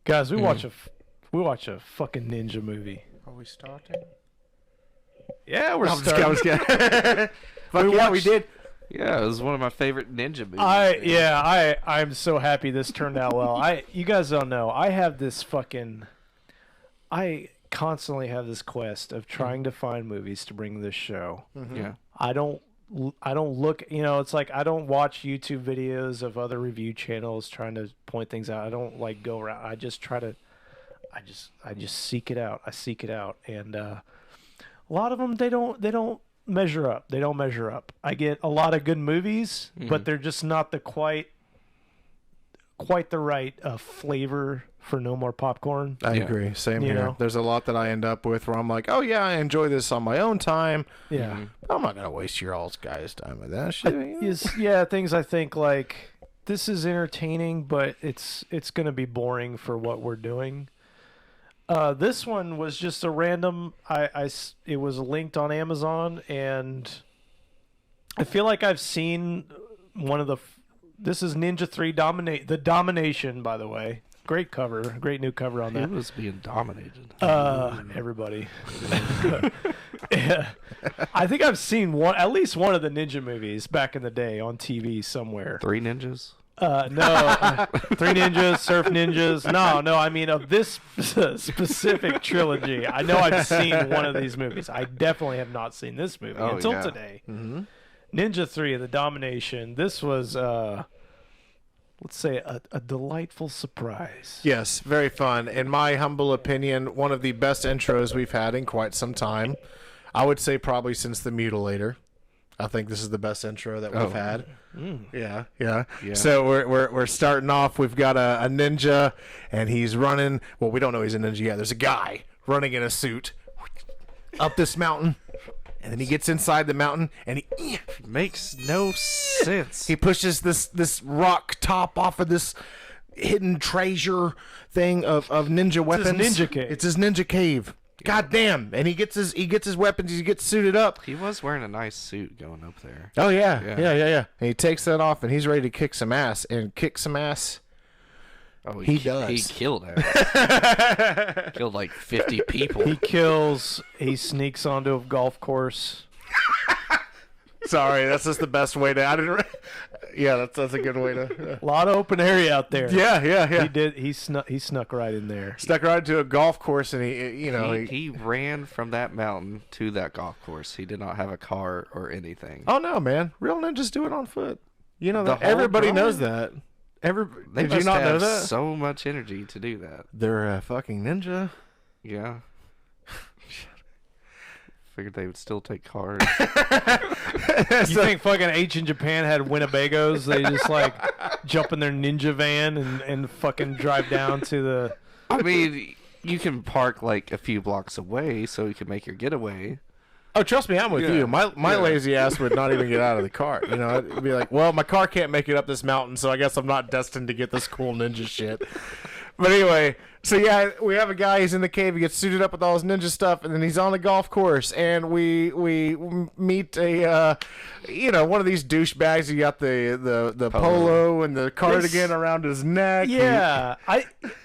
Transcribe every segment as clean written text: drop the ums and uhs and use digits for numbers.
Guys, we watch a fucking ninja movie. Are we starting? Yeah, we're I'm starting. just kidding. We did. Yeah, it was one of my favorite ninja movies. I'm so happy this turned out well. You guys don't know. I constantly have this quest of trying to find movies to bring this show. Mm-hmm. Yeah. I don't look, it's like I don't watch YouTube videos of other review channels trying to point things out. I don't like go around. I just seek it out. I seek it out. And a lot of them they don't measure up. They don't measure up. I get a lot of good movies, but they're just not the quite the right flavor for No More Popcorn. I agree. Same You here. know? There's a lot that I end up with where I'm like, oh yeah, I enjoy this on my own time. Yeah. I'm not gonna waste your all's guys' time with that shit. Things I think like this is entertaining, but it's gonna be boring for what we're doing. This one was just a random. It was linked on Amazon, and I feel like I've seen one of the. This is Ninja 3 The Domination, by the way. Great cover, great new cover on that. It was being dominated. Everybody. Yeah. I think I've seen at least one of the ninja movies back in the day on TV somewhere. 3 ninjas? No, 3 ninjas, surf ninjas. No, I mean of this specific trilogy. I know I've seen one of these movies. I definitely have not seen this movie until today. Mm-hmm. Ninja 3, The Domination. This was, let's say, a delightful surprise. Yes, very fun. In my humble opinion, one of the best intros we've had in quite some time. I would say probably since The Mutilator. I think this is the best intro that we've had. Yeah. So we're starting off. We've got a ninja, and he's running. Well, we don't know he's a ninja yet. There's a guy running in a suit up this mountain, and then he gets inside the mountain, and he Makes no sense. he pushes this rock top off of this hidden treasure thing of ninja weapons. ninja cave. It's his ninja cave. God damn! And he gets his weapons. He gets suited up. He was wearing a nice suit going up there. Oh yeah. And he takes that off, and he's ready to kick some ass. And kick some ass. Oh, He does. He killed it. Killed like 50 people. He sneaks onto a golf course. Sorry, that's just the best way to. I didn't. Yeah, that's a good way to. A lot of open area out there. Yeah. He snuck right in there. Stuck right into a golf course, and he he ran from that mountain to that golf course. He did not have a car or anything. Oh no, man! Real ninjas do it on foot. You know The that. whole Everybody drive? knows that. They Did must you not know have that? so much energy to do that. They're a fucking ninja. Yeah. Figured they would still take cars. You think fucking ancient Japan had Winnebagos? They just like jump in their ninja van and fucking drive down to the. I mean, you can park like a few blocks away so you can make your getaway. Oh, trust me, I'm with you. My lazy ass would not even get out of the car. You know, it'd be like, well, my car can't make it up this mountain, so I guess I'm not destined to get this cool ninja shit. But anyway, so yeah, we have a guy. He's in the cave. He gets suited up with all his ninja stuff, and then he's on the golf course. And we meet a one of these douchebags. He got the polo and the cardigan around his neck. Yeah,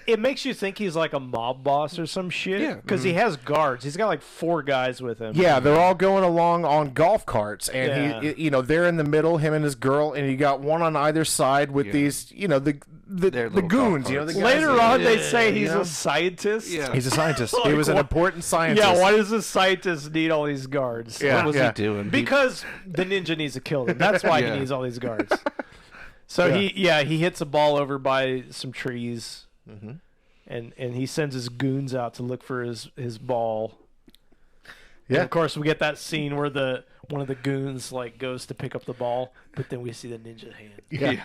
it makes you think he's like a mob boss or some shit. Yeah. Because he has guards. He's got like 4 guys with him. Yeah, they're all going along on golf carts, and he, they're in the middle, him and his girl, and you got one on either side with these, the little goons. golf The carts. guys Later that- on, they say he's you know? a scientist. Yeah. He's a scientist. Like, He was an what- important scientist. Yeah, why does the scientist need all these guards? Yeah. What was he doing? Because the ninja needs to kill them. That's why Yeah. he needs all these guards. So he hits a ball over by some trees, and he sends his goons out to look for his ball. Yeah. And of course, we get that scene where one of the goons like goes to pick up the ball, but then we see the ninja hand. Yeah.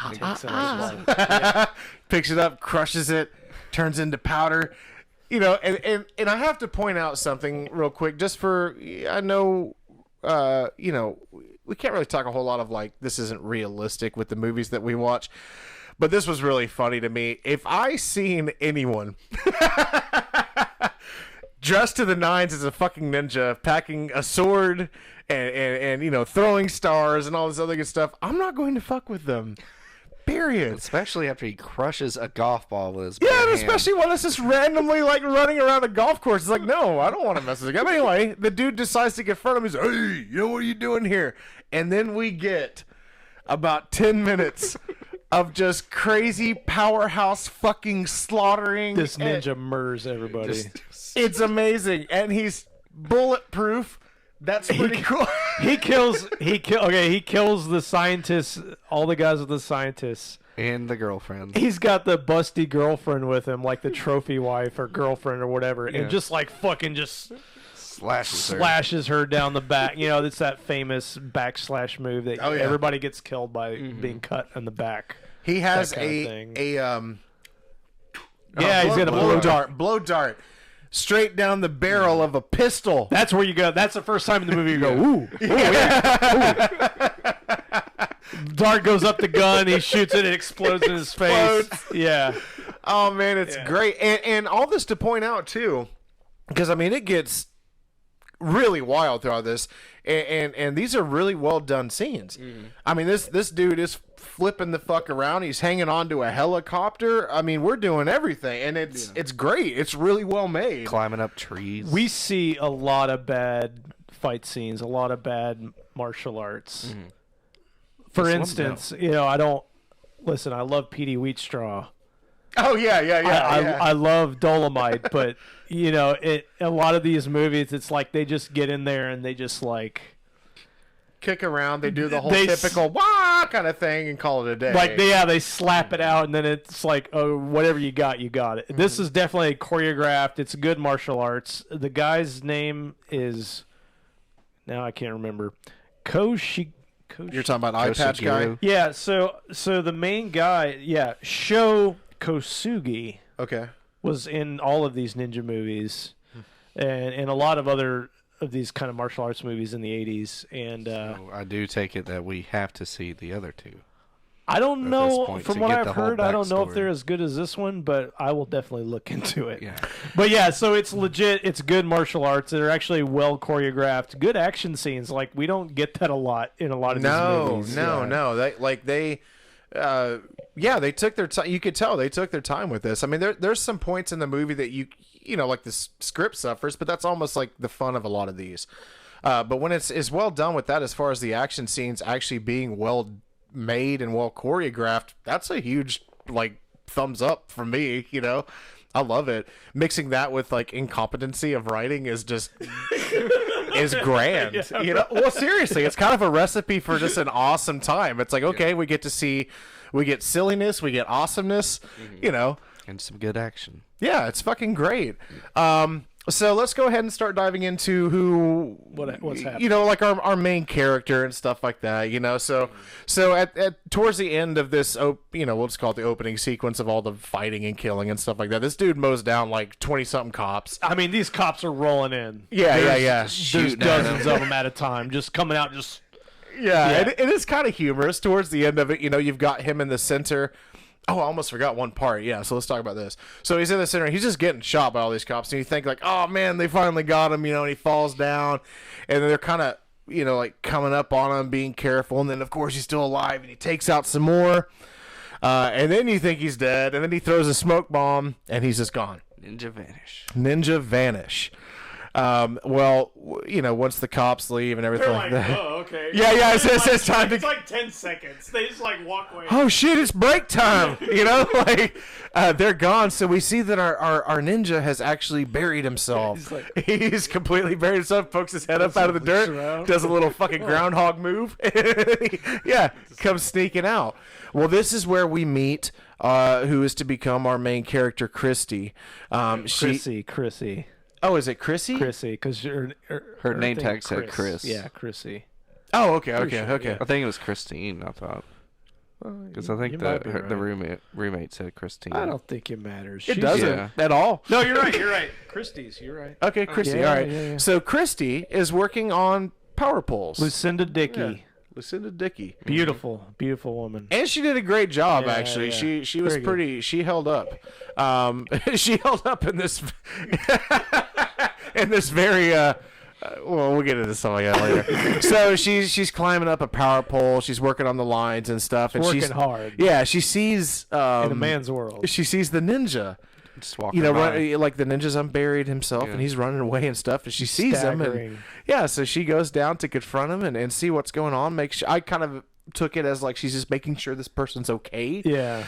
He takes it out of his ball. Picks it up, crushes it, turns into powder. And I have to point out something real quick, just for I know, we can't really talk a whole lot of like this isn't realistic with the movies that we watch, but this was really funny to me. If I seen anyone dressed to the nines as a fucking ninja, packing a sword and throwing stars and all this other good stuff, I'm not going to fuck with them. Period. Especially after he crushes a golf ball with his Yeah, bare and hand. especially when it's just randomly like running around a golf course. It's like, no, I don't want to mess with the guy. But anyway, the dude decides to confront him. He's like, hey, you know what are you doing here? And then we get about 10 minutes of just crazy powerhouse fucking slaughtering. This ninja murders everybody. It's amazing. And he's bulletproof. That's pretty cool. He kills the scientists, all the guys with the scientists. And the girlfriend. He's got the busty girlfriend with him, like the trophy wife or girlfriend or whatever, and just like fucking just slashes her down the back. You know, it's that famous backslash move that everybody gets killed by being cut in the back. He has he's got a blow dart. Straight down the barrel of a pistol. That's where you go. That's the first time in the movie you go, ooh. Dart goes up the gun. He shoots it. It explodes in his face. Yeah. Oh, man, it's great. And all this to point out, too, because, I mean, it gets really wild throughout this. And these are really well done scenes. I mean, this dude is flipping the fuck around. He's hanging onto a helicopter. I mean, we're doing everything, and it's great. It's really well made. Climbing up trees. We see a lot of bad fight scenes, a lot of bad martial arts. For instance, you know, I love Petey Wheatstraw. Oh, yeah. I love Dolomite, but, you know, a lot of these movies, it's like they just get in there and they just, like... kick around. They do the whole typical wah kind of thing and call it a day. Like, they slap it out, and then it's like, oh, whatever you got it. This is definitely choreographed. It's good martial arts. The guy's name is... Now I can't remember. You're talking about Eye Patch guy? Yeah, so the main guy, Sho Kosugi was in all of these ninja movies and a lot of other of these kind of martial arts movies in the 80s. And so I do take it that we have to see the other two. I don't know. From what I've heard, I don't know if backstory. they're as good as this one, but I will definitely look into it. Yeah. But yeah, so it's legit. It's good martial arts that are actually well choreographed. Good action scenes. Like, we don't get that a lot in a lot of these movies. No. They took their time. You could tell they took their time with this. I mean, there's some points in the movie that you know, like the script suffers, but that's almost like the fun of a lot of these. But when it's well done with that, as far as the action scenes actually being well made and well choreographed, that's a huge like thumbs up from me. You know, I love it. Mixing that with like incompetency of writing is just is grand. Yeah, you know, well, seriously, it's kind of a recipe for just an awesome time. It's like, okay, we get silliness, we get awesomeness, you know, and some good action. Yeah, it's fucking great. So let's go ahead and start diving into what's happening. You know, like our main character and stuff like that. You know, so at towards the end of this, you know, we'll just call it the opening sequence of all the fighting and killing and stuff like that. This dude mows down like 20-something cops. I mean, these cops are rolling in. Yeah. There's dozens of them at a time, just coming out, just. Yeah. It is kind of humorous towards the end of it. You know, you've got him in the center. Oh, I almost forgot one part. Yeah, so let's talk about this. So he's in the center. He's just getting shot by all these cops. And you think, like, oh, man, they finally got him, you know, and he falls down. And then they're kind of, you know, like coming up on him, being careful. And then, of course, he's still alive. And he takes out some more. And then you think he's dead. And then he throws a smoke bomb. And he's just gone. Ninja vanish. Well, you know, once the cops leave and everything like that. Oh, okay. Yeah, it's time to. It's like 10 seconds. They just like walk away. Oh shit! It's break time. You know, like they're gone. So we see that our ninja has actually buried himself. He's completely buried himself. Pokes his head up out of the dirt. Around. Does a little fucking groundhog move. Yeah, comes sneaking out. Well, this is where we meet. Who is to become our main character, Christy? Chrissy. Oh, is it Chrissy? Chrissy, because her name tag said Chris. Yeah, Chrissy. Oh, okay. I think it was Christine. I thought because I think the roommate said Christine. I don't think it matters. It doesn't at all. No, you're right. Christy's. You're right. Okay, Christy. All right. Yeah. So Christy is working on power poles. Lucinda Dickey. Yeah. Lucinda Dickey. Beautiful woman. And she did a great job, actually. Yeah. She was pretty. She held up. She held up in this in this very Well, we'll get into some of that later. So she's climbing up a power pole. She's working on the lines and stuff. And Working she's hard. Yeah, she sees In a man's world. she sees the ninja. Just walking by. Like the ninja's unburied himself, Yeah. and he's running away and stuff. And she sees him, Staggering. and so she goes down to confront him and see what's going on. I kind of took it as like she's just making sure this person's okay. Yeah.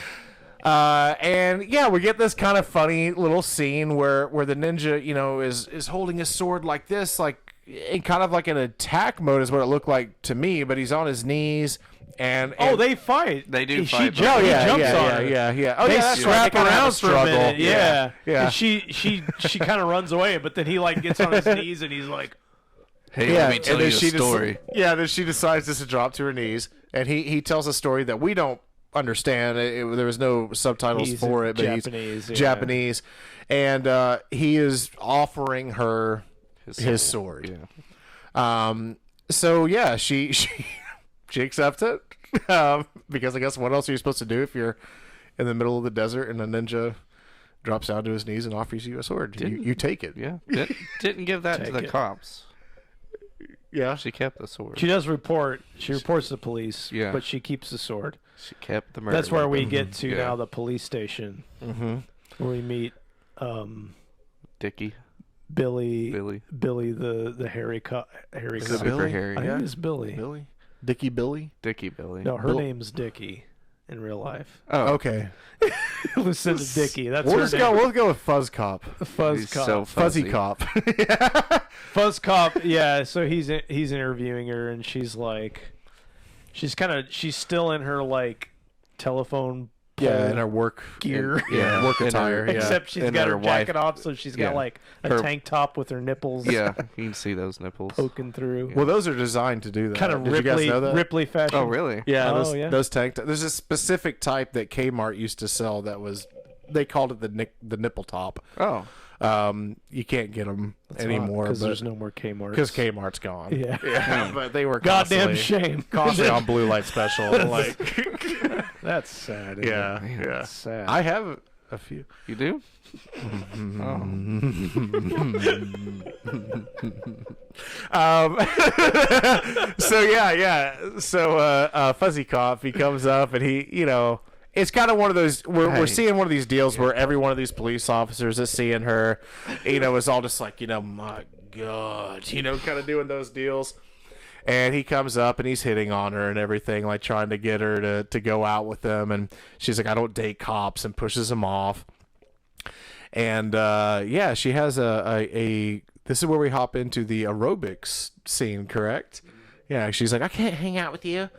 And yeah, we get this kind of funny little scene where the ninja, is holding his sword like this, like in kind of like an attack mode is what it looked like to me. But he's on his knees, and they fight. They do She fight, jumps, but- he jumps on her. yeah. Oh, They yeah, that's right. scrap They kinda have around for a struggle. minute. Yeah. Yeah. And she kind of runs away, but then he like gets on his knees and he's like, Hey, Yeah, let me tell and you then a she story. then she decides just to drop to her knees, and he tells a story that we don't understand. There was no subtitles He's for it, but Japanese, he's yeah. Japanese, and he is offering her his sword. Yeah. So yeah, she accepts it because I guess what else are you supposed to do if you're in the middle of the desert and a ninja drops down to his knees and offers you a sword? You take it. Yeah. Didn't give that to Take the it. cops. Yeah. She kept the sword. she does report. She reports to the police, Yeah. but she keeps the sword. She kept the murder. That's where we weapon. get to Yeah. now the police station where we meet Dickie, Billy Billy, the hairy cop. Hairy Is cop. it Billy? Super Harry. I think it's Billy. Billy? Dickie Billy? Dickie Billy. No, her Bill- name's Dickie in real life. Oh, Okay. Lucinda Dickey. That's We'll her just name. go. We'll go with Fuzz Cop. Fuzz He's Cop. so Fuzzy fuzzy. Cop. Fuzz Cop. Yeah. So he's interviewing her, and she's like, she's still in her like telephone. Yeah, pole in her work gear. Yeah, work in attire. her- Yeah. Except she's And got then her her wife- jacket off, so she's got yeah. like a Her- tank top with her nipples Yeah, you can see those nipples. poking through. Well, those are designed to do that. Kind of Did you guys Ripley know that? Ripley fashion. Oh, really? Yeah, Oh, those, yeah. those tank. There's a specific type that Kmart used to sell that was. They called it the nipple top. Oh, You can't get them anymore because but there's no more Kmart. because Kmart's gone. Yeah. But they were Goddamn constantly, shame. constantly on blue light special. Like, That's sad. isn't yeah, it? yeah. That's sad. I have a few. you do? So yeah. So Fuzzy Cop, he comes up and it's kind of one of those. We're Hey. seeing one of these deals where every one of these police officers is seeing her, is all just like, my God, kind of doing those deals. And he comes up and he's hitting on her and everything, like trying to get her to go out with him. And she's like, I don't date cops, and pushes him off. And she has a this is where we hop into the aerobics scene, correct? Yeah, she's like, I can't hang out with you.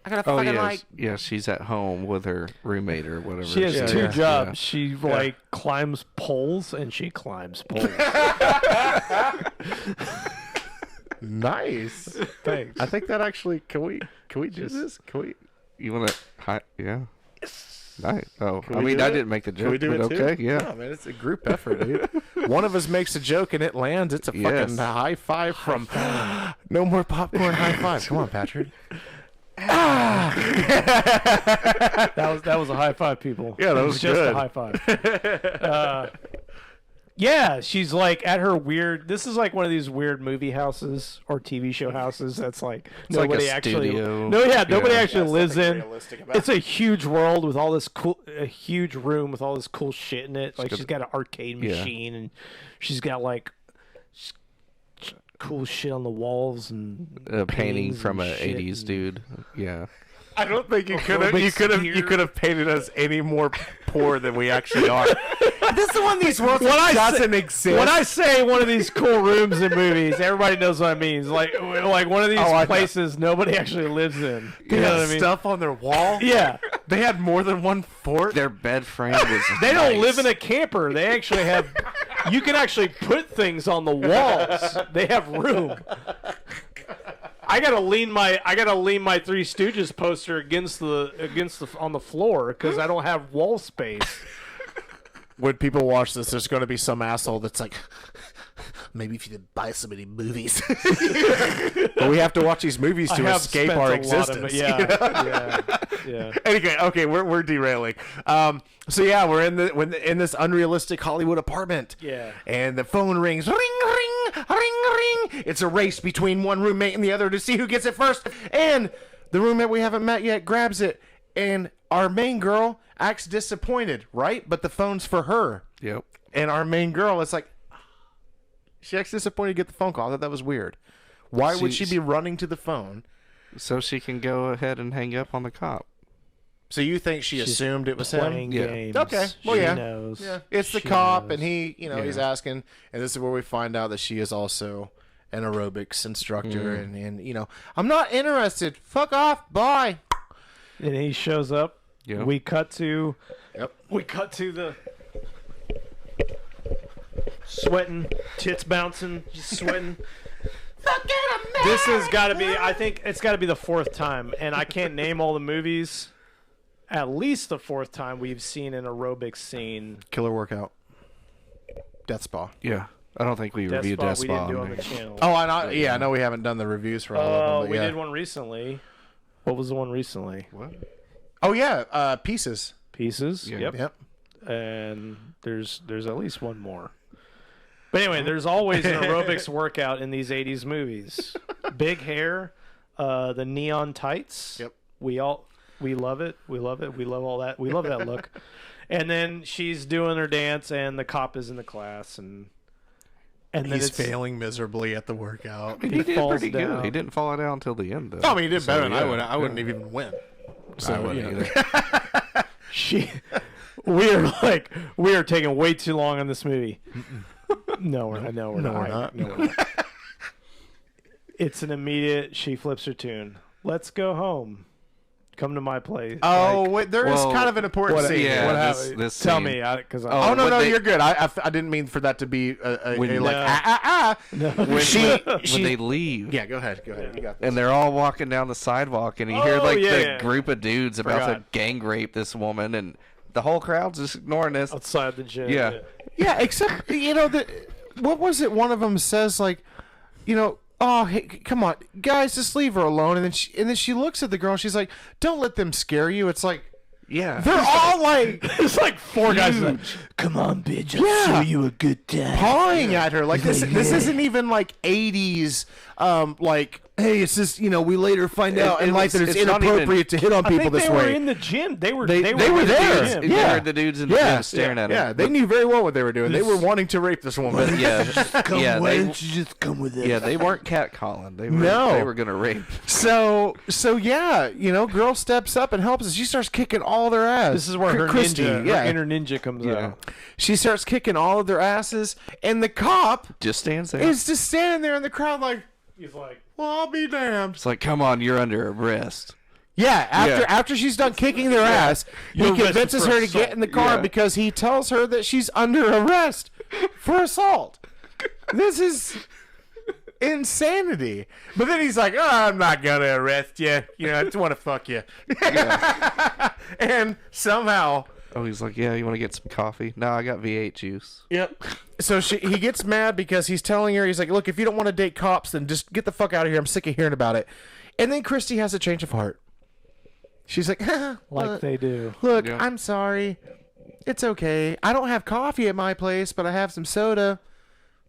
I gotta Oh, fucking yeah. Yeah, she's at home with her roommate or whatever. She has Yeah, two yeah. jobs. Yeah. She like climbs poles and she climbs poles. Nice. Thanks. I think that actually can we do this? Can we? You want to? Yeah. Nice. Oh, Can I we mean, do I it? didn't make the joke. Can we do but it too? okay, yeah. No, man, it's a group effort, dude. One of us makes a joke and it lands. It's a fucking Yes. high five from No More Popcorn. High five. Come on, Patrick. That was a high five, people. Yeah, that It was just good. a high five. Yeah, she's like at her weird. This is like one of these weird movie houses or TV show houses that's like like nobody a actually. studio. Nobody Yeah. actually lives in. Realistic about It's a huge world with all this a huge room with all this cool shit in it. Like she's got an arcade Yeah. machine and she's got like cool shit on the walls and A painting paintings from and a shit '80s and- dude. Yeah. I don't think you could have. Aerobics You gear. could have painted us any more poor than we actually are. This is one of these worlds When I that say- doesn't exist. When I say one of these cool rooms in movies, everybody knows what I mean. It's like one of these Oh, I know. places nobody actually lives in. they You know had what I mean? stuff on their wall. Yeah. They had more than one fort. Their bed frame was. They don't nice. live in a camper. They actually have. You can actually put things on the walls. They have room. I gotta lean my Three Stooges poster against the on the floor because I don't have wall space. When people watch this, there's going to be some asshole that's like, maybe if you didn't buy so many movies. But we have to watch these movies to I have escape spent our a lot existence. of yeah. Anyway, okay, we're derailing. So yeah, we're in this unrealistic Hollywood apartment. Yeah. And the phone rings, ring ring. ring. It's a race between one roommate and the other to see who gets it first. And the roommate we haven't met yet grabs it, and our main girl acts disappointed, right? But the phone's for her. Yep. And our main girl is like, she acts disappointed to get the phone call. I thought that was weird. Why would she be running to the phone? So she can go ahead and hang up on the cop. So you think she's assumed it was him? Playing Yeah. games. Okay. Well, She yeah. knows. Yeah. It's the She cop, knows. and he, he's asking, and this is where we find out that she is also an aerobics instructor, and I'm not interested. Fuck off. Bye. And he shows up. Yep. We cut to. Yep. We cut to the sweating, tits bouncing, just sweating. This has got to be. I think it's got to be the fourth time, and I can't name all the movies. At least the fourth time we've seen an aerobics scene. Killer workout. Death Spa. Yeah. I don't think we reviewed Death we Spa. didn't do on the channel. Oh, I know we haven't done the reviews for all of them. But we yeah. did one recently. What was the one recently? What? Oh yeah, Pieces. Pieces. Yeah. Yep. Yep. And there's at least one more. But anyway, there's always an aerobics workout in these 80s movies. Big hair, the neon tights. Yep. We love it. We love it. We love all that. We love that look. And then she's doing her dance, and the cop is in the class, and then He's it's failing miserably at the workout. He did falls pretty down. good. He didn't fall down until the end, though. I mean, he did better than I yeah. would. I wouldn't even win. So, I wouldn't you know. either. we are taking way too long on this movie. No, we're not. No, we're No, not. we're not. No, we're not. It's an immediate. She flips her tune. Let's go home. Come to my place. Oh, Like, wait, there is well, kind of an important what- scene. yeah, What this- happened? this tell scene. me, because Oh no, when no, they- you're good. I didn't mean for that to be a When- like When, She when they leave. Yeah, go ahead. You got this. And they're all walking down the sidewalk, and you hear Oh, like yeah, the yeah. group of dudes about to Forgot. gang rape this woman, and the whole crowd's just ignoring this. outside the gym. Yeah. Yeah, except what was it? One of them says like, oh hey, come on, guys, just leave her alone. And then she looks at the girl. And she's like, don't let them scare you. It's like Yeah. they're all like It's like four guys. Like, come on, bitch. I'll Yeah. show you a good time. pawing at her like this isn't even like 80s like hey, it's just we later find out in life that it's not even- inappropriate to hit on I people think this they were way. in the gym. They were They were in the there. gym. They Yeah. heard the dudes in the gym staring at him. Yeah, they knew very well what they were doing. They were wanting to rape this woman. But yeah, yeah, Why they, don't you just come with us? yeah, they weren't catcalling. They were, No. they were gonna rape. So yeah, girl steps up and helps us. She starts kicking all their ass. This is where her Christy, ninja, yeah, her inner ninja comes Yeah. out. she starts kicking all of their asses, and the cop Just stands there. is just standing there in the crowd like, He's like, well, I'll be damned. It's like, come on, you're under arrest. Yeah, Yeah. after she's done kicking their ass, he You're arrested convinces for her to assault. get in the car Yeah. because he tells her that she's under arrest for assault. This is insanity. But then he's like, oh, I'm not going to arrest you. I just want to fuck you. And somehow... Oh, he's like, yeah, you want to get some coffee? No, I got V8 juice. Yep. So he gets mad because he's telling her, he's like, look, if you don't want to date cops, then just get the fuck out of here. I'm sick of hearing about it. And then Christy has a change of heart. She's like, like they do. look, Yeah. I'm sorry. It's okay. I don't have coffee at my place, but I have some soda.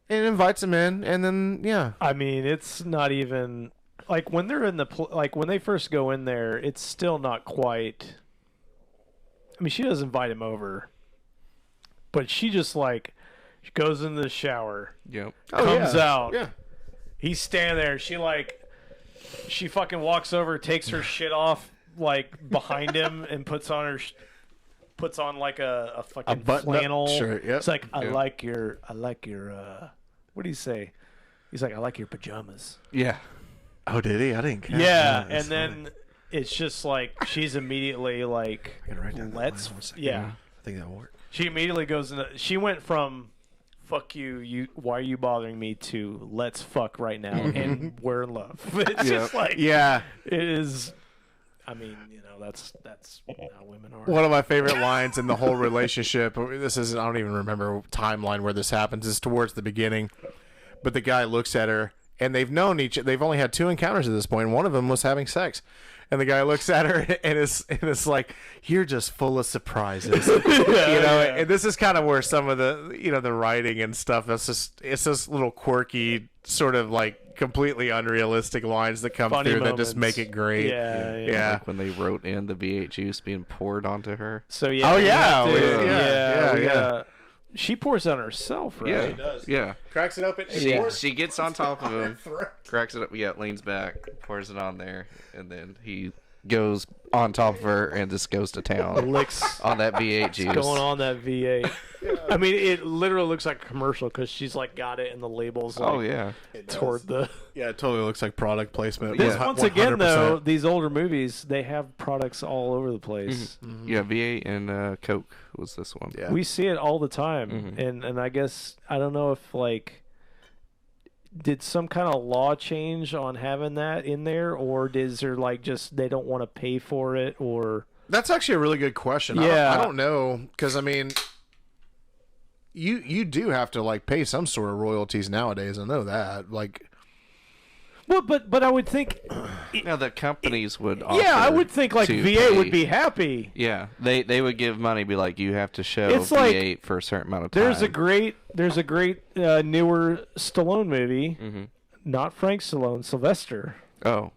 And invites him in, and then, yeah. I mean, it's not even like when they're in the like when they first go in there. It's still not quite. I mean, she does invite him over, but she just like she goes into the shower, Yep. comes out. Yeah. He's standing there. She fucking walks over, takes her shit off like behind him, and puts on like a fucking button-up flannel shirt, yep. It's like I Yep. like your what do you say? He's like, I like your pajamas. Yeah. Oh, did he? I didn't catch Yeah, that. and then it's just like she's immediately like, I gotta write down that let's line 1 second. yeah. I think that'll work. She immediately goes into. She went from "fuck you, why are you bothering me" to "let's fuck right now" and we're in love. It's just like Yeah. it is. I mean, that's how women are. One of my favorite lines in the whole relationship, this isn't, I don't even remember timeline where this happens, is towards the beginning. But the guy looks at her and they've only had 2 encounters at this point, and one of them was having sex. And the guy looks at her and is like, "You're just full of surprises," And this is kind of where some of the the writing and stuff. It's just little quirky, sort of like completely unrealistic lines that come Funny through moments. that just make it great. Yeah. Like when they wrote in the V8 juice being poured onto her. So yeah. Oh, yeah. we have to- Yeah. we Yeah. gotta- She pours it on herself, right? Yeah, She does. yeah. Cracks it open. She gets on top of him, cracks it up. Yeah, leans back, pours it on there, and then he goes on top of her and just goes to town Licks on that V8 juice. going on that V8. I mean, it literally looks like a commercial because she's like got it and the labels. Like, Oh yeah, toward the. Yeah, it totally looks like product placement. This, Yeah. once again, 100%. though, these older movies they have products all over the place. yeah. V8 and Coke was this one. Yeah. We see it all the time, and I guess I don't know if like. Did some kind of law change on having that in there, or is there like just they don't want to pay for it, or That's actually a really good question. Yeah. I don't know, because I mean, you do have to like pay some sort of royalties nowadays. I know that. Like, well, but I would think, No, the companies would. yeah, I offer would think like to VA would pay. be happy. Yeah, they would give money, be like, you have to show It's V8 like- for a certain amount of time. There's a great newer Stallone movie, not Frank Stallone, Sylvester. Oh,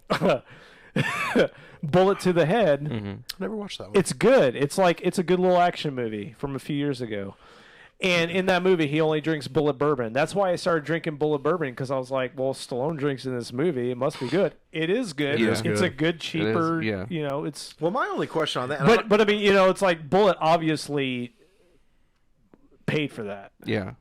Bullet to the Head. I never watched that one. It's good. It's a good little action movie from a few years ago. And in that movie, he only drinks bullet bourbon. That's why I started drinking bullet bourbon, because I was like, well, Stallone drinks in this movie. It must be good. It is good. It is It's a good. good, cheaper, yeah. it's... Well, my only question on that, and I'm But I mean, it's like Bullet obviously paid for that, yeah.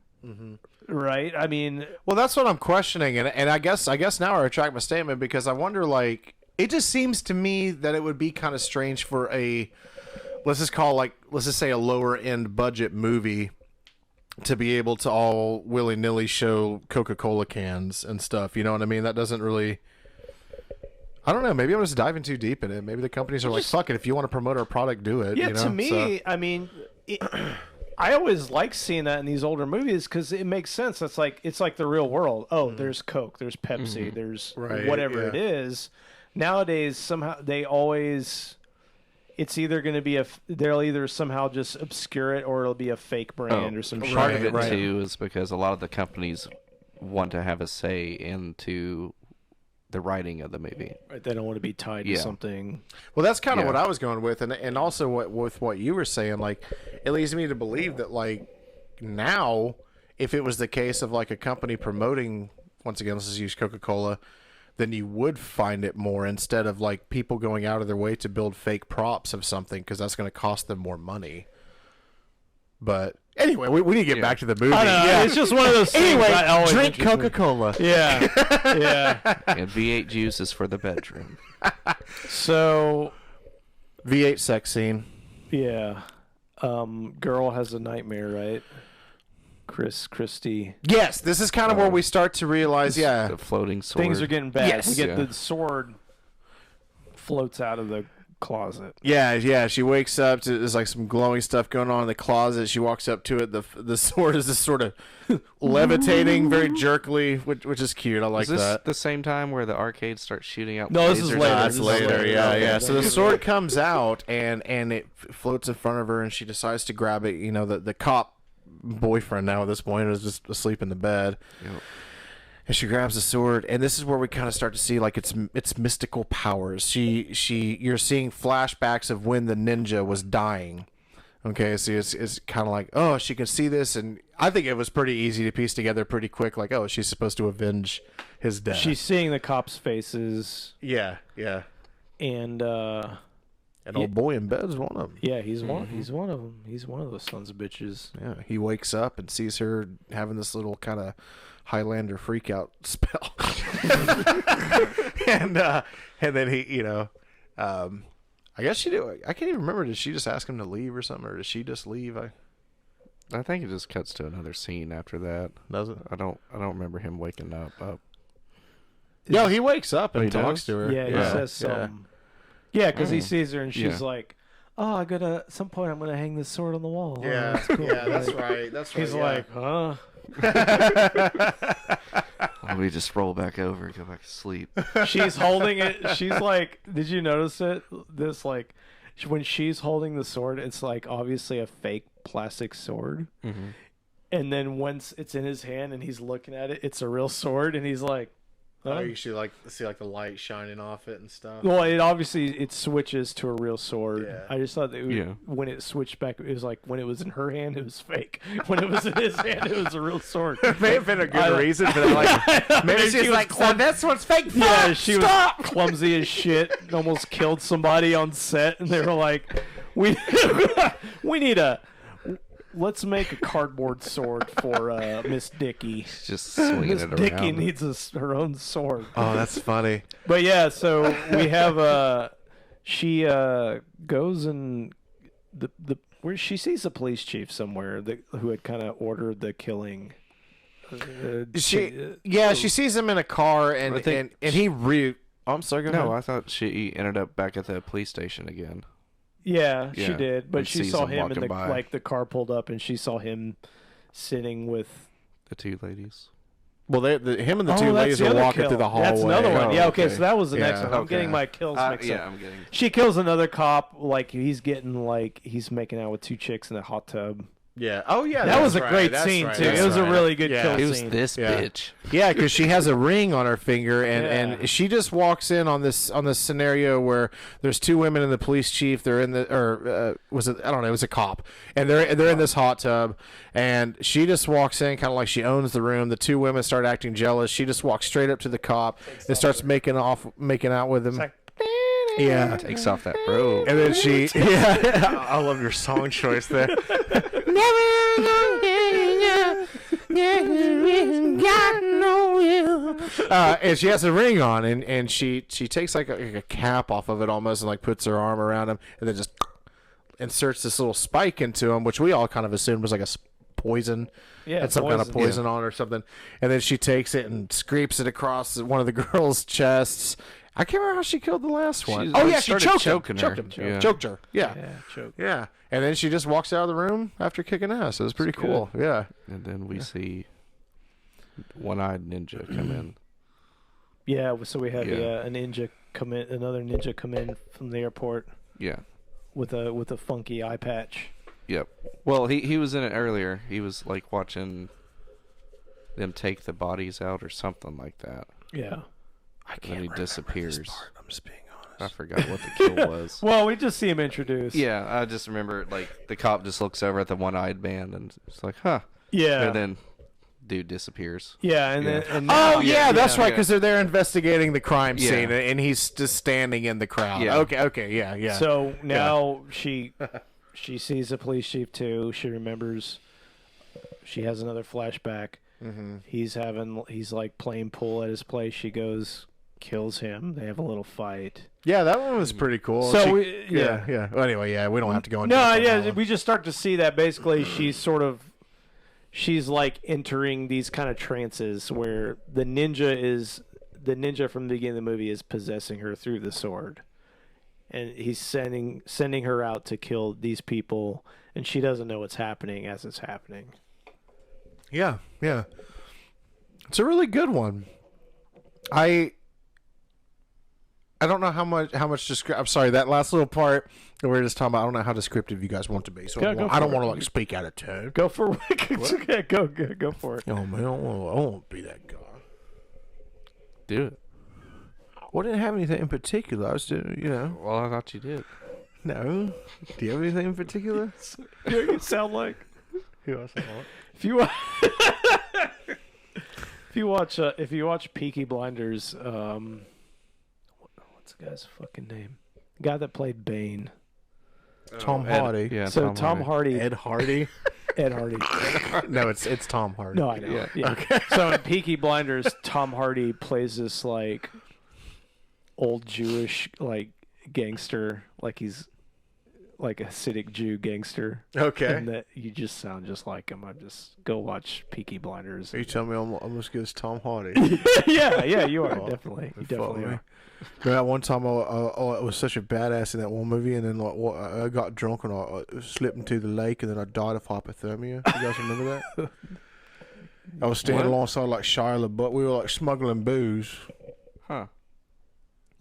right? I mean... well, that's what I'm questioning, and I guess now I retract my statement, because I wonder, like, it just seems to me that it would be kind of strange for let's just say a lower end budget movie to be able to all willy-nilly show Coca-Cola cans and stuff. You know what I mean? That doesn't really... I don't know. Maybe I'm just diving too deep in it. Maybe the companies are like, fuck it. If you want to promote our product, do it. Yeah, you know? to me, I mean, I always like seeing that in these older movies because it makes sense. It's like the real world. Oh, there's Coke, there's Pepsi, there's Right, whatever yeah. it is. Nowadays, somehow they always. It's either going to be they'll either somehow just obscure it or it'll be a fake brand or some shit. Part of it right. too is because a lot of the companies want to have a say into the writing of the movie. Right, they don't want to be tied to Yeah. something. Well, that's kind of Yeah. what I was going with, and also with what you were saying, like, it leads me to believe that, like, now, if it was the case of like a company promoting, once again, let's just use Coca-Cola, then you would find it more instead of like people going out of their way to build fake props of something, because that's going to cost them more money. But anyway, we need to get back to the movie. I know, Yeah. it's just one of those things. Anyway, that always drink interests me. Coca-Cola. Yeah, yeah. And V8 juice is for the bedroom. So V8 sex scene. yeah, girl has a nightmare, right? Christy. Yes, this is kind of where we start to realize, yeah, The floating sword. Things are getting bad. Yes. We get Yeah. the sword floats out of the closet. Yeah. She wakes up to there's like some glowing stuff going on in the closet. She walks up to it. The sword is just sort of levitating very jerkily, which is cute. I like Is this that. the same time where the arcade starts shooting out? No, this is lasers? later. That's This is later. later. Yeah, Okay. yeah. So the sword comes out and it floats in front of her, and she decides to grab it. You know, the cop boyfriend now at this point is just asleep in the bed. Yep. And she grabs the sword, and this is where we kind of start to see like its mystical powers. You're seeing flashbacks of when the ninja was dying. Okay, so it's kind of like, oh, she can see this, and I think it was pretty easy to piece together pretty quick. Like, oh, she's supposed to avenge his death. She's seeing the cops' faces, yeah. and And old boy in bed's one of them. yeah, he's one. He's one of them. He's one of those sons of bitches. Yeah, he wakes up and sees her having this little kind of Highlander freak out spell, and then he, I guess she did. I can't even remember. Did she just ask him to leave or something, or did she just leave? I think it just cuts to another scene after that. Does it? I don't remember him waking up. No, he wakes up and Oh, he talks does? to her. Yeah, he says something. Yeah, because he sees her and she's Yeah. like, "Oh, at some point I'm gonna hang this sword on the wall." Oh, Yeah, that's cool. yeah, that's Like, right. That's right. He's yeah. like, "Huh?" Let me just roll back over and go back to sleep. She's holding it. She's like, did you notice it? This like, when she's holding the sword, it's like obviously a fake plastic sword. Mm-hmm. And then once it's in his hand and he's looking at it, it's a real sword, and he's like, Oh, you should like see like the light shining off it and stuff. well, it switches to a real sword. Yeah. I just thought that when it switched back, it was like when it was in her hand, it was fake. When it was in his hand, it was a real sword. It may have been a good reason, but like maybe she's like, so this one's fake. Yeah, she was clumsy as shit. Almost killed somebody on set, and they were like, "We need let's make a cardboard sword for Miss Dickey. Just swinging Miss it around. Dickey needs her own sword." Oh, that's funny. But yeah, so we have she goes and where she sees a police chief somewhere who had kind of ordered the killing. She sees him in a car and he I'm sorry. Go ahead. I thought she ended up back at the police station again. Yeah, she did, but And she sees saw him him in walking by. the car pulled up, and she saw him sitting with. The two ladies. Well, him and the Oh, two that's ladies the are other walking kill. through the hallway. That's another one. Oh, Yeah, okay, okay. so that was the next Yeah, one. I'm okay. getting my kills mixed up. I'm getting. She kills another cop, like he's making out with two chicks in a hot tub. Yeah. Oh, yeah. That was a right. great That's scene right. too. That's It was a right. really good Yeah. kill Who's scene. this Yeah. bitch? Yeah, because she has a ring on her finger, and, Yeah. and she just walks in on this scenario where there's two women and the police chief. They're in was it? I don't know. It was a cop, and they're in this hot tub, and she just walks in, kind of like she owns the room. The two women start acting jealous. She just walks straight up to the cop and starts making out with him. Yeah. Takes off that robe. And then she, I love your song choice there. And she has a ring on, and she takes like a cap off of it almost, and like puts her arm around him, and then just inserts this little spike into him, which we all kind of assumed was like a poison. Yeah, had some kind of poison on it or something. And then she takes it and scrapes it across one of the girls' chests. I can't remember how she killed the last one. She started choked choking her. her. Yeah. Choked her. Yeah. Yeah, choke. Yeah. And then she just walks out of the room after kicking ass. It was pretty cool. Yeah. And then we see one-eyed ninja come in. Yeah, so we have Yeah. another ninja come in from the airport Yeah. with a funky eye patch. Yep. Well, he was in it earlier. He was like watching them take the bodies out or something like that. Yeah. I And then he disappears. I'm just being honest. I forgot what the kill was. Well, we just see him introduced. Yeah, I just remember like the cop just looks over at the one-eyed man and it's like, huh. Yeah. And then dude disappears. Yeah, and Yeah. then and Oh now- yeah, that's right. yeah. Because they're there investigating the crime Yeah. scene, and he's just standing in the crowd. Yeah. Okay, yeah. So now she sees the police chief too. She remembers. She has another flashback. Mm-hmm. He's like playing pool at his place. She goes, kills him. They have a little fight. Yeah, that one was pretty cool. So yeah. Well, anyway, yeah, we don't have to go into. No, depth on that yeah, one. we just start to see that basically she's like entering these kind of trances where the ninja from the beginning of the movie is possessing her through the sword, and he's sending her out to kill these people, and she doesn't know what's happening as it's happening. Yeah. It's a really good one. I don't know how much I'm sorry, that last little part that we were just talking about, I don't know how descriptive you guys want to be. So Go I don't for want to it. like speak out of turn. Go for yeah, go for it. Oh man, I don't want to be that guy. Do it. Well, I didn't have anything in particular. I was doing, Well, I thought you did. No. Do you have anything in particular? You sound like Who else? if you watch Peaky Blinders, what's the guy's fucking name? The guy that played Bane. Tom Ed- Hardy. Yeah, So Tom Hardy, Ed Hardy. Ed Hardy. No, it's Tom Hardy. No, I know. Yeah. Yeah. Okay. So in Peaky Blinders, Tom Hardy plays this like old Jewish like gangster, like he's like a Hasidic Jew gangster. Okay. And that you just sound just like him. I just go watch Peaky Blinders. Are you telling me I'm as good as Tom Hardy? yeah, you are Oh, definitely. You fuck definitely me. are. That one time I was such a badass in that one movie, and then I got drunk and I slipped into the lake, and then I died of hypothermia. You guys remember that? I was standing What? alongside like Shia LaBeouf. We were like smuggling booze. Huh.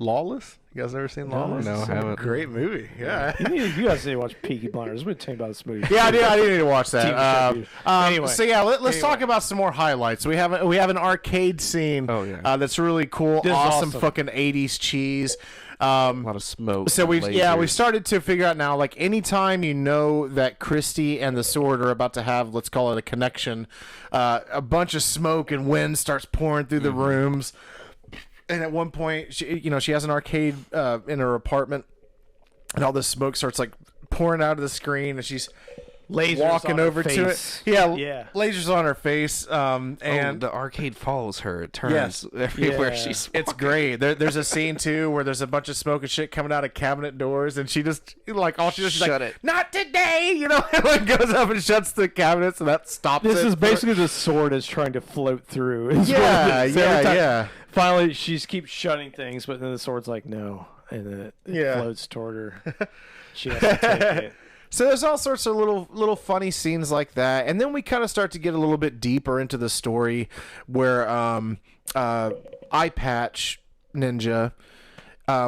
Lawless? You guys ever seen Lawless? No, I haven't. Great movie. Yeah. You guys need to watch Peaky Blinders. We're talking about this movie. Yeah, I did need to watch that. TV show, dude. Anyway. So yeah, let's talk about some more highlights. We have an arcade scene. Oh, yeah. That's really cool. This is Awesome, awesome. fucking 80s cheese. A lot of smoke. So and we lasers. started to figure out now, like anytime you know that Christy and the Sword are about to have, let's call it a connection, a bunch of smoke and wind starts pouring through the rooms. And at one point, she has an arcade in her apartment, and all this smoke starts like pouring out of the screen, and she's Lasers walking on her over to it. face. Yeah, lasers on her face. And the arcade follows her. It turns everywhere Yeah. she's. it's great. There's a scene too where there's a bunch of smoke and shit coming out of cabinet doors, and she just like all she does is Shut like, it. not today, and like goes up and shuts the cabinets, and that stops This it. is basically the Sword is trying to float through. is what Yeah, it is. Every time- yeah. Finally, she keeps shutting things, but then the Sword's like, no. And then it Yeah. floats toward her. She has to take it. So there's all sorts of little funny scenes like that, and then we kind of start to get a little bit deeper into the story, where Eye Patch Ninja.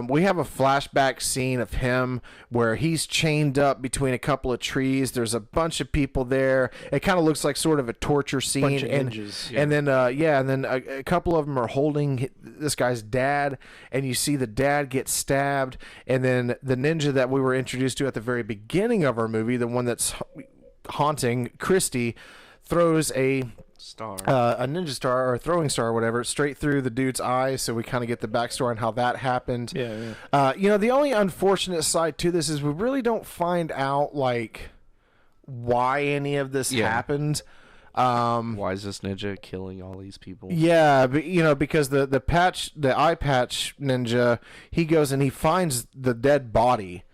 We have a flashback scene of him where he's chained up between a couple of trees. There's a bunch of people there. It kind of looks like sort of a torture scene. Bunch of and, ninjas. and then a couple of them are holding this guy's dad, and you see the dad get stabbed. And then the ninja that we were introduced to at the very beginning of our movie, the one that's haunting Christy, throws a ninja star or a throwing star or whatever straight through the dude's eyes, so we kind of get the backstory on how that happened. The only unfortunate side to this is we really don't find out like why any of this happened. Why is this ninja killing all these people? Yeah, but because the Eye Patch Ninja, he goes and he finds the dead body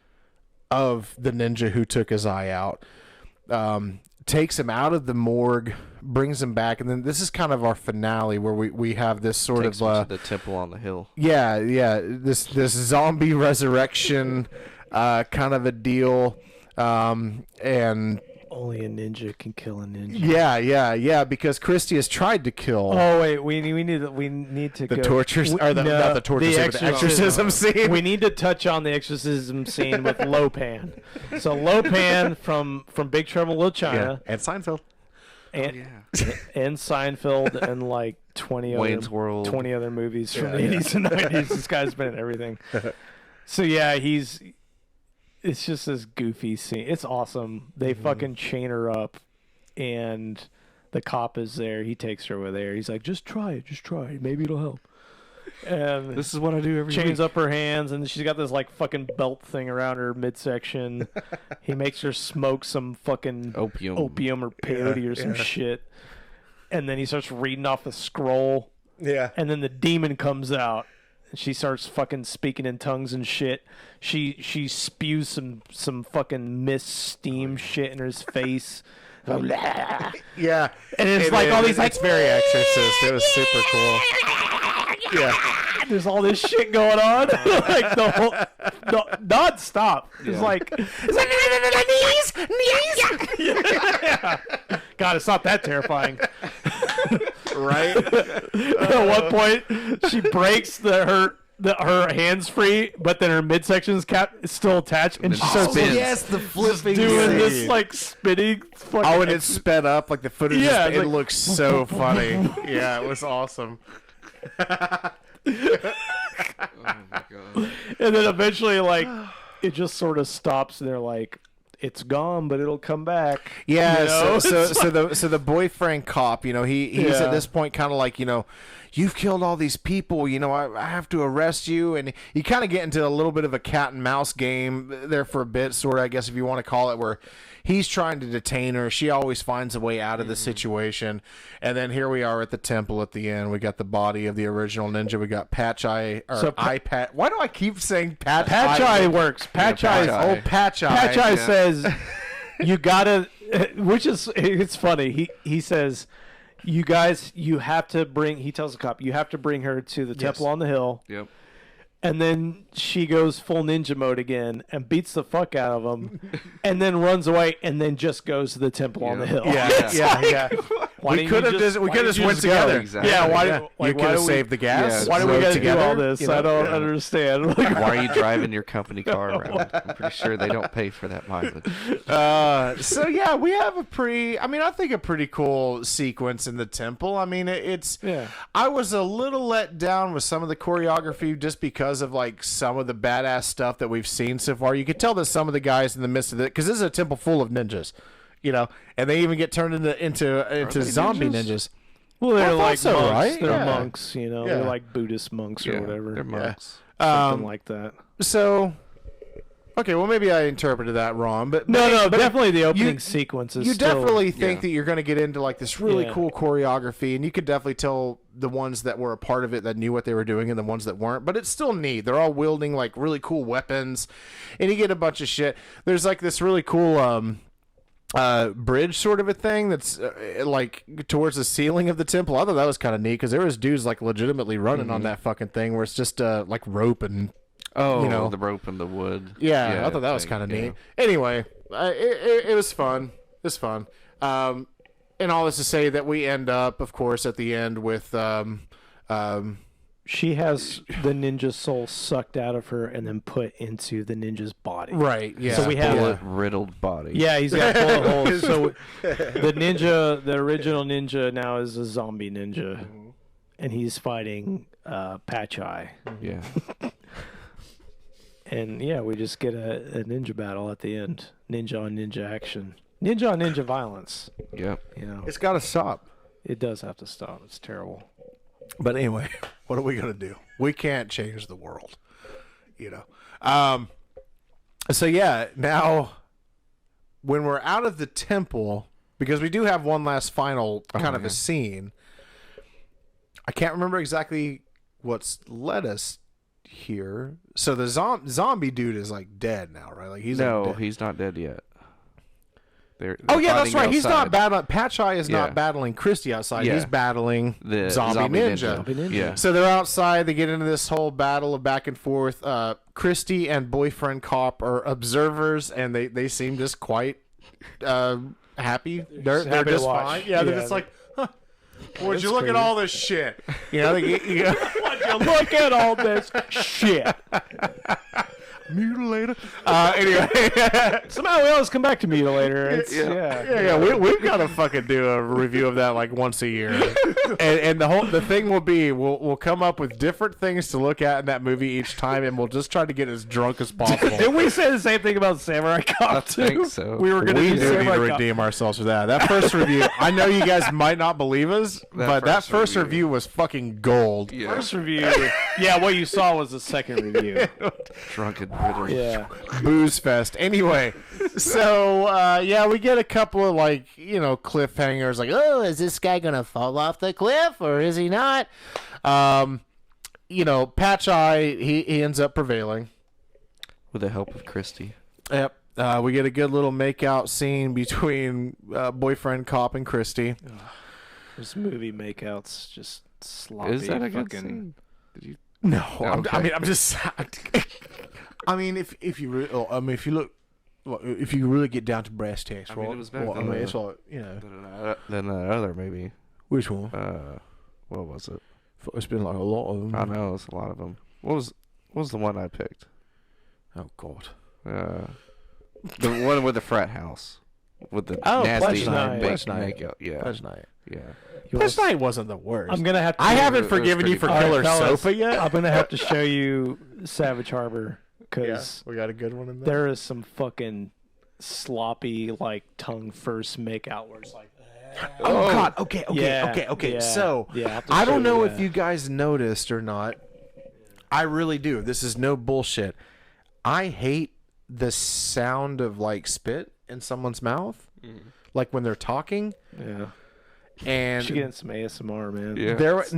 of the ninja who took his eye out. Takes him out of the morgue, brings him back, and then this is kind of our finale where we have this sort Takes of him to the temple on the hill. this zombie resurrection kind of a deal, and Only a ninja can kill a ninja. yeah, because Christy has tried to kill Oh wait, we need to the go. tortures, or not the torture scene, but the exorcism scene. We need to touch on the exorcism scene with Lopan. So Lopan from Big Trouble in Little China, and Seinfeld. and Seinfeld, and like 20 Wayne's other World. 20 other movies from the 80s and 90s. This guy's been in everything. So yeah, it's just this goofy scene. It's awesome. They fucking chain her up, and the cop is there. He takes her over there. He's like, just try it. Maybe it'll help. And This is what I do every chains week. up her hands, and she's got this like fucking belt thing around her midsection. He makes her smoke some fucking Opium. or peyote or some shit. And then he starts reading off a scroll, Yeah. and then the demon comes out. She starts fucking speaking in tongues and shit. She spews some fucking mist steam shit in his face. Yeah. And it's like all these like it's very Exorcist. It was super cool. Yeah. there's all this shit going on. Like the whole non-stop. It's like yeah. God, it's not that terrifying. Right? At one point, she breaks her hands free, but then her midsection's is still attached, and she starts spins. Yes, the flipping doing scene. this like spinning. Fucking Oh, and it's sped up like the footage. Yeah, It it's like- looks so funny. Yeah, it was awesome. Oh my god. and then eventually, like, it just sort of stops, and they're like, "It's gone, but it'll come back." Yeah, You know? so the boyfriend cop, he's Yeah. at this point kind of like, you've killed all these people, I have to arrest you, and you kind of get into a little bit of a cat and mouse game there for a bit, sort of, I guess if you want to call it, where he's trying to detain her. She always finds a way out of the situation, and then here we are at the temple at the end. We got the body of the original ninja. We got Patch Eye or So Eye Patch. Why do I keep saying Patch Eye works. Patch Eye. Patch Eye. Patch Eye. Patch Eye yeah. says, "You gotta," which is it's funny. He says, "You guys, you have to bring." He tells the cop, "You have to bring her to the temple on the hill." Yep. And then she goes full ninja mode again and beats the fuck out of him, and then runs away, and then just goes to the temple on the hill. Yeah. We could have just went together. Exactly. Yeah, why? Yeah. You Like, could why have do we- saved the gas. Yeah, Why do we Rode got to do all together, this? you know? I don't understand. Like, Why are you driving your company car around? I'm pretty sure they don't pay for that mileage. So yeah, we have a pretty. I mean, I think a pretty cool sequence in the temple. I mean, it's. Yeah. I was a little let down with some of the choreography just because of like some of the badass stuff that we've seen so far. You could tell that some of the guys in the midst of it, because this is a temple full of ninjas, you know, and they even get turned into they zombie ninjas? ninjas. Well, they're I thought like so, monks. right? They're Yeah. monks, you know. Yeah. They're like Buddhist monks or whatever. They're monks. Something like that. So, okay, well maybe I interpreted that wrong, but No, but definitely the opening you- sequence is you still, definitely think Yeah. that you're going to get into like this really Yeah. cool choreography, and you could definitely tell the ones that were a part of it that knew what they were doing and the ones that weren't. But it's still neat. They're all wielding like really cool weapons, and you get a bunch of shit. There's like this really cool bridge sort of a thing that's like towards the ceiling of the temple. I thought that was kind of neat because there was dudes like legitimately running on that fucking thing where it's just like rope and Oh, you know. the rope and the wood. yeah, I thought that was thing, kind of yeah. neat. Anyway, it was fun. It was fun. And all this to say that we end up, of course, at the end with she has the ninja soul sucked out of her and then put into the ninja's body. right. Yeah. So we have Bullet riddled body. Yeah, he's got bullet holes. So the ninja, the original ninja, now is a zombie ninja, and he's fighting Patchai. Yeah. And yeah, we just get a ninja battle at the end. Ninja on ninja action. Ninja on ninja violence. Yep. You know, It's got to stop. it does have to stop. It's terrible. But anyway, what are we gonna do? We can't change the world, you know. So yeah, now when we're out of the temple, because we do have one last final kind of yeah. a scene. I can't remember exactly what's led us here. So the zombie dude is like dead now, right? Like he's No, like dead. he's not dead yet. Oh yeah, that's right. He's not outside. battling. Patchai is Yeah. not battling Christy outside. Yeah. He's battling The zombie ninja. Zombie ninja. Yeah. So they're outside. They get into this whole battle of back and forth. Christy and boyfriend cop are observers, and they seem just quite happy. They're happy to just watch. fine. Yeah, they're Yeah. just like, huh, would that's you look crazy. at all this shit? You know, would you Look at all this shit. mutilator? Anyway. Somehow we always come back to Mutilator. It's, yeah. Yeah, we've got to fucking do a review of that like once a year, and the thing will be we'll come up with different things to look at in that movie each time, and we'll just try to get as drunk as possible. Did we say the same thing about Samurai I Cop too? think so. We were gonna We do do need Samurai to Cop. redeem ourselves for that. That first review, I know you guys might not believe us, but that first review was fucking gold. Yeah. First review. Yeah, what you saw was the second review. Drunken riddle. Yeah. Booze fest. Anyway, so yeah, we get a couple of like cliffhangers, like, oh, is this guy gonna fall off the cliff or is he not? Patchai, he ends up prevailing. With the help of Christy. Yep. We get a good little makeout scene between boyfriend cop and Christy. This movie makeouts just sloppy. Is that a good fucking... scene? Did you? No, Okay. I'm just. I mean, if you if you really get down to brass tacks, I mean, right? it was better Well, I than mean, the- it's all Then the other maybe. Which one? What was it? It's been like a lot of them. I know it's a lot of them. What was the one I picked? Oh God. The one with the frat house with the Oh, nasty Pledge Night. big Pledge Night. makeup. Yeah, Pledge Night. yeah. Pledge Night wasn't the worst. I'm gonna have to. I haven't It was forgiven you pretty for bad. Killer fellas, Sofa yet. I'm gonna have to show you Savage Harbor Yeah, because we got a good one in there. there is some fucking sloppy like tongue first makeout where it's like. Oh God. Okay. Yeah, Okay. yeah, So yeah, I'll have to I show don't know you if that. you guys noticed or not. I really do. This is no bullshit. I hate the sound of like spit in someone's mouth, like when they're talking. Yeah. And She getting some ASMR, man. Yeah. there was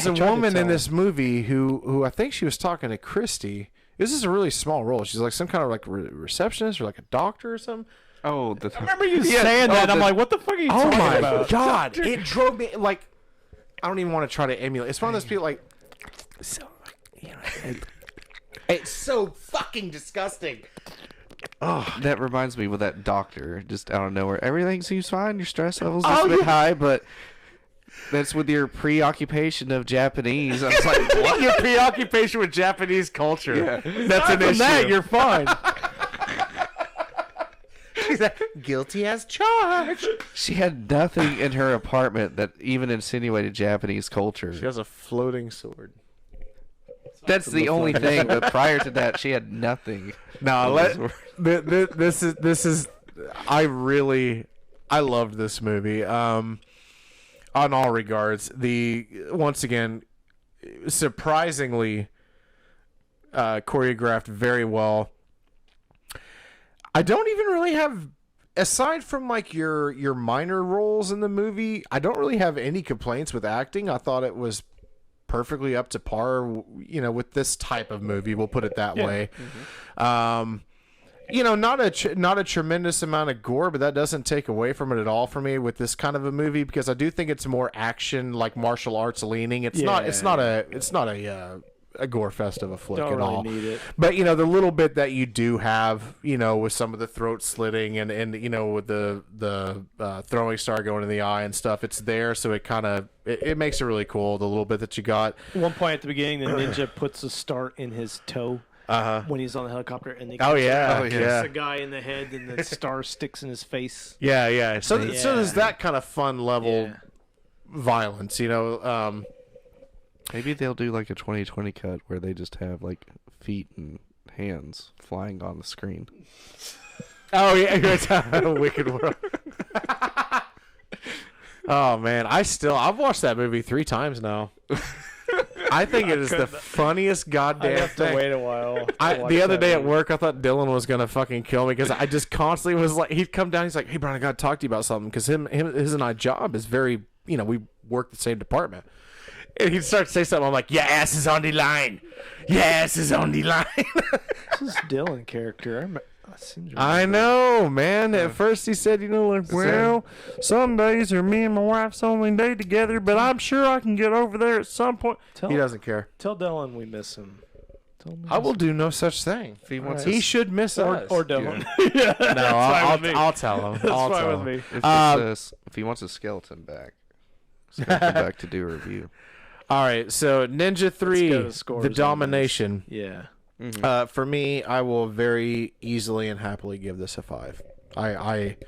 a tried to woman in tell. this movie who I think she was talking to Christy. This is a really small role. She's like some kind of like receptionist or like a doctor or something. Oh, the I remember you saying that. I'm like, what the fuck are you Oh talking my about? God! It drove me like I don't even want to try to emulate. It's one of those people like so it's so fucking disgusting. Oh, that reminds me with that doctor just out of nowhere. Everything seems fine. Your stress levels just a bit high, but that's with your preoccupation of Japanese. I was like, what? Your preoccupation with Japanese culture. Yeah. That's an issue. That, you're fine. She's like, guilty as charged. She had nothing in her apartment that even insinuated Japanese culture. She has a floating sword. That's the only thing. But prior to that, she had nothing. No, this is. I loved this movie. On all regards, once again, surprisingly choreographed very well. I don't even really have, aside from like your minor roles in the movie, I don't really have any complaints with acting. I thought it was perfectly up to par, with this type of movie. We'll put it that way. Mm-hmm. Not a tremendous amount of gore, but that doesn't take away from it at all for me with this kind of a movie, because I do think it's more action, like martial arts leaning. It's not a gore fest of a flick Don't at really all. need it. But the little bit that you do have, with some of the throat slitting and with the throwing star going in the eye and stuff, it's there, so it kind of it makes it really cool. The little bit that you got. At one point at the beginning, the ninja puts a start in his toe when he's on the helicopter, and they yeah. the guy in the head, and the star sticks in his face. Yeah. So there's that kind of fun level violence, Maybe they'll do like a 2020 cut where they just have like feet and hands flying on the screen. Oh yeah, Wicked World. Oh man, I've watched that movie 3 times now. I think it is the funniest goddamn I have to thing. wait a while. The other day at work, I thought Dylan was gonna fucking kill me because I just constantly was like, he'd come down, he's like, "Hey, Brian, I gotta talk to you about something," because his and I job is very, we work the same department. And he'd start to say something. I'm like, "Your ass is on the line. Your ass is on the line." This is Dylan character. I know, man. At first he said, some days are me and my wife's only day together, but I'm sure I can get over there at some point. He doesn't care. Tell Dylan we miss him. I will do no such thing. If he wants, he should miss us. Or Dylan. Yeah. No, I'll tell him. That's fine with me. If he wants a skeleton back to do a review. All right, so Ninja 3, The Domination. Yeah. Mm-hmm. For me, I will very easily and happily give this a 5. I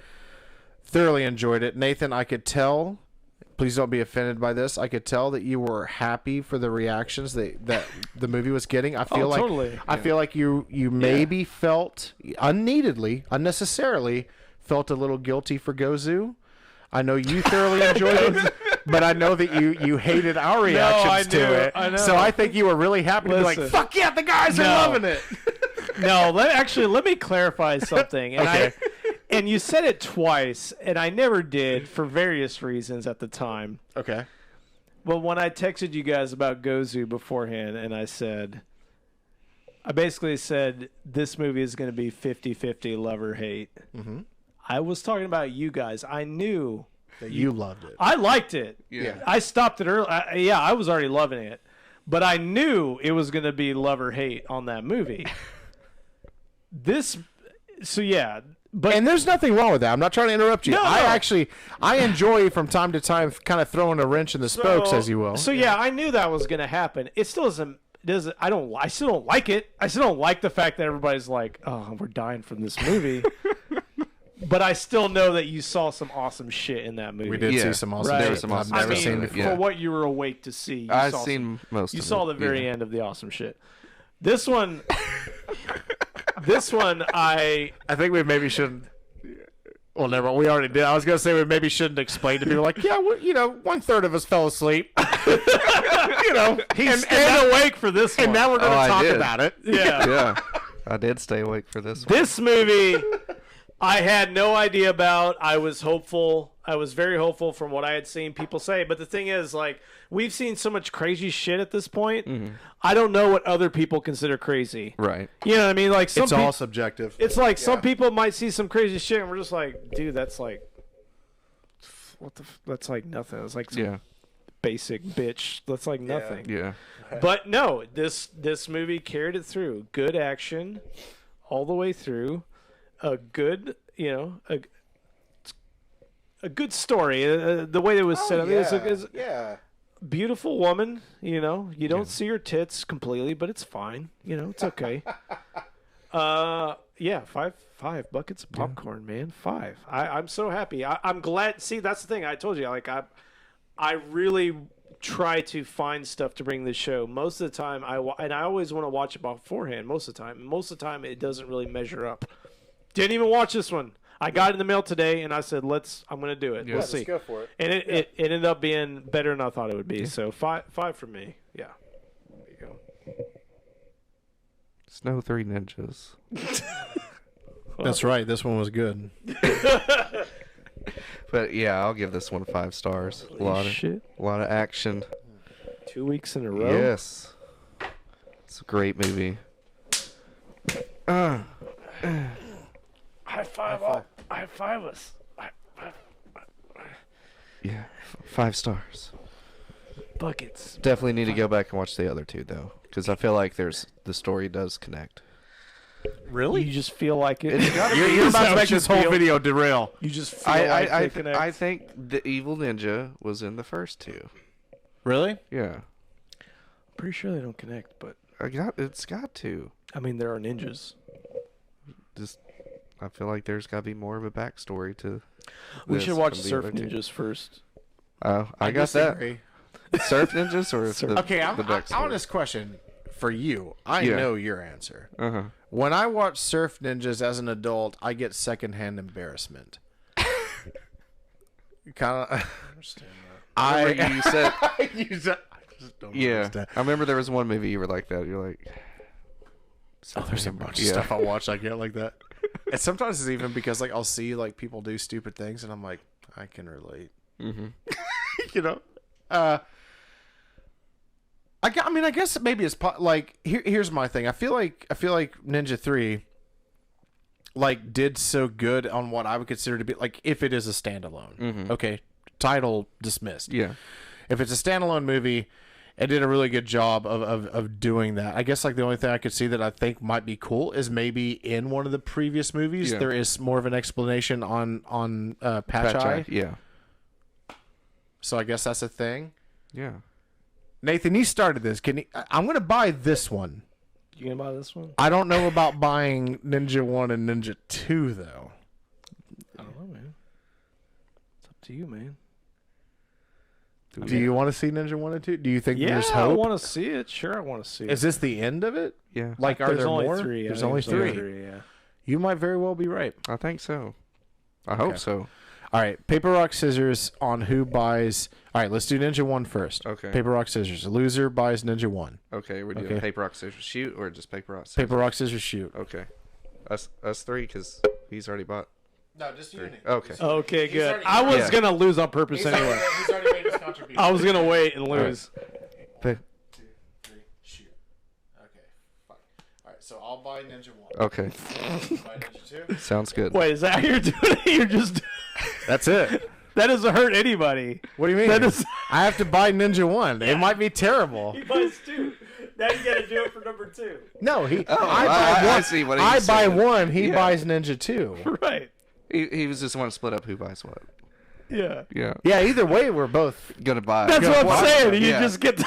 thoroughly enjoyed it. Nathan, I could tell, please don't be offended by this, I could tell that you were happy for the reactions that the movie was getting. I feel totally. I feel like you maybe felt unnecessarily felt a little guilty for Gozu. I know you thoroughly enjoyed it, but I know that you hated our reactions to it. I know. So I think you were really happy to be like, "Fuck yeah, the guys are loving it." No, let me clarify something. And Okay. and you said it twice, and I never did for various reasons at the time. Okay. But when I texted you guys about Gozu beforehand, and I basically said this movie is going to be 50-50 love or hate. Mm-hmm. I was talking about you guys. I knew that you loved it. I liked it. Yeah. I stopped it early. I was already loving it. But I knew it was going to be love or hate on that movie. And there's nothing wrong with that. I'm not trying to interrupt you. No. I enjoy from time to time kind of throwing a wrench in the spokes, as you will. So yeah, I knew that was going to happen. It still doesn't. I still don't like it. I still don't like the fact that everybody's like, "Oh, we're dying from this movie." But I still know that you saw some awesome shit in that movie. We did see some awesome Right. shit. Some awesome I've never stuff. seen before. Yeah. For what you were awake to see, I've seen most. You of saw it. the very Yeah. end of the awesome shit. This one, I think we maybe shouldn't. Well, never. We already did. I was gonna say we maybe shouldn't explain to people like, yeah, 1/3 of us fell asleep. He's staying awake for this one. And now we're gonna talk about it. Yeah. Yeah, I did stay awake for this one. This movie, I had no idea about. I was hopeful. I was very hopeful from what I had seen people say. But the thing is, like, we've seen so much crazy shit at this point. Mm-hmm. I don't know what other people consider crazy. Right. You know what I mean? Like, It's all subjective. It's like some people might see some crazy shit, and we're just like, dude, that's like, that's like nothing. It's like some basic bitch. That's like nothing. Yeah. But no, this movie carried it through. Good action, all the way through. a good, a good story. The way it was set up is yeah. beautiful woman. You don't see her tits completely, but it's fine. It's okay. Yeah, five buckets of popcorn, man. 5. I'm so happy. I'm glad. See, that's the thing. I told you, like I really try to find stuff to bring this show. Most of the time, I always want to watch it beforehand. Most of the time, it doesn't really measure up. Didn't even watch this one. I got it in the mail today, and I said, I'm going to do it. Yeah, We'll see. let's go for it. And it ended up being better than I thought it would be. So 5 for me. Yeah. There you go. Snow 3 Ninjas. That's right. This one was good. But yeah, I'll give this one 5 stars. A lot of action. 2 weeks in a row. Yes. It's a great movie. High five us. Yeah, 5 stars. Buckets. Definitely need to go back and watch the other 2 though, because I feel like the story does connect. Really? You just feel like it. You're about to make this whole video derail. You just feel like they connect. I think the evil ninja was in the first 2. Really? Yeah. I'm pretty sure they don't connect, but It's got to. I mean, there are ninjas. I feel like there's got to be more of a backstory to. We this should watch from the Surf other 2. Ninjas first. Oh, I got that. disagree. Surf ninjas or the Okay, the backstory? honest question for you. I Yeah. know your answer. Uh-huh. When I watch Surf Ninjas as an adult, I get secondhand embarrassment. Kind of. You said. I just don't Yeah, understand. I remember there was one movie you were like that. You're like, Oh, there's a bunch of Yeah. stuff I watch I get like that. And sometimes it's even because like I'll see like people do stupid things and I'm like, I can relate. mm-hmm. You know? I guess maybe it's like here's my thing. I feel like Ninja 3 like did so good on what I would consider to be like if it is a standalone. Mhm. Okay, title dismissed. Yeah. If it's a standalone movie, it did a really good job of doing that. I guess like the only thing I could see that I think might be cool is maybe in one of the previous movies Yeah. there is more of an explanation on Patch Eye. Yeah. So I guess that's a thing. Yeah. Nathan, you started this. I'm going to buy this one. You gonna buy this one? I don't know about buying Ninja 1 and Ninja 2 though. I don't know, man. It's up to you, man. Do you want to see Ninja 1 and 2? Do you think Yeah, there's I hope? want to see it. Sure, I want to see it. Is this the end of it? Yeah. Like, are There's there only more? 3. There's I only think 3. Yeah. You might very well be right. I think so. I hope so. All right, paper, rock, scissors on who buys. All right, let's do Ninja 1 first. Okay. Paper, rock, scissors. The loser buys Ninja 1. Okay, we're doing Okay. paper, rock, scissors, shoot, or just paper, rock, scissors? Paper, rock, scissors, shoot. Okay. Us 3, because he's already bought. No, just you. Okay. Okay, good. already- I was Yeah. gonna lose on purpose anyway. He's already made his contribution. I was gonna wait and lose. 2, 3, shoot. Okay, fine. All right, so I'll buy Ninja 1. Okay. Buy Ninja 2. Sounds good. Wait, is that how you're doing it? You're just That's it. that doesn't hurt anybody. What do you mean? That is. I have to buy Ninja 1. It might be terrible. He buys 2. Now you gotta do it for number 2. No, I buy I one. see what he's I buy saying. 1. He Yeah. buys Ninja 2. Right. He was just want to split up who buys what. Yeah. Yeah. Yeah, either way, we're both. Gonna buy. That's what I'm Watch saying. them, You yeah. just get.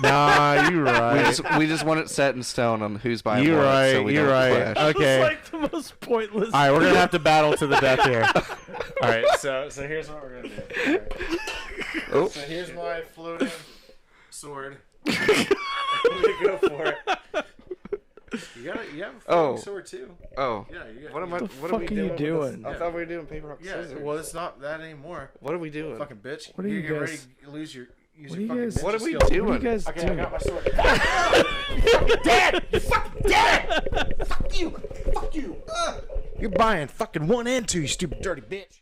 Nah, you right. We just want it set in stone on who's buying You're what, right. so we You're don't right. clash. Okay. It's like the most pointless. All right, we're gonna have to battle to the death here. All right, so here's what we're gonna do. All right. Oh. So here's my floating sword. I'm gonna go for it. You have a floating sword too. Oh. Yeah, you got. What am I? the What are we fuck are you doing? doing? I thought we were doing paper, rock, Yeah, scissors. well, it's not that anymore. What are we doing? Fucking bitch. What are you Get ready guys- to lose your. Use What your are fucking you guys- ninja What are we skills. doing? What are you guys Okay, I doing? got my sword. You fucking dead! You fucking dead! Fuck you! Fuck you! You're buying fucking 1 and 2, you stupid dirty bitch.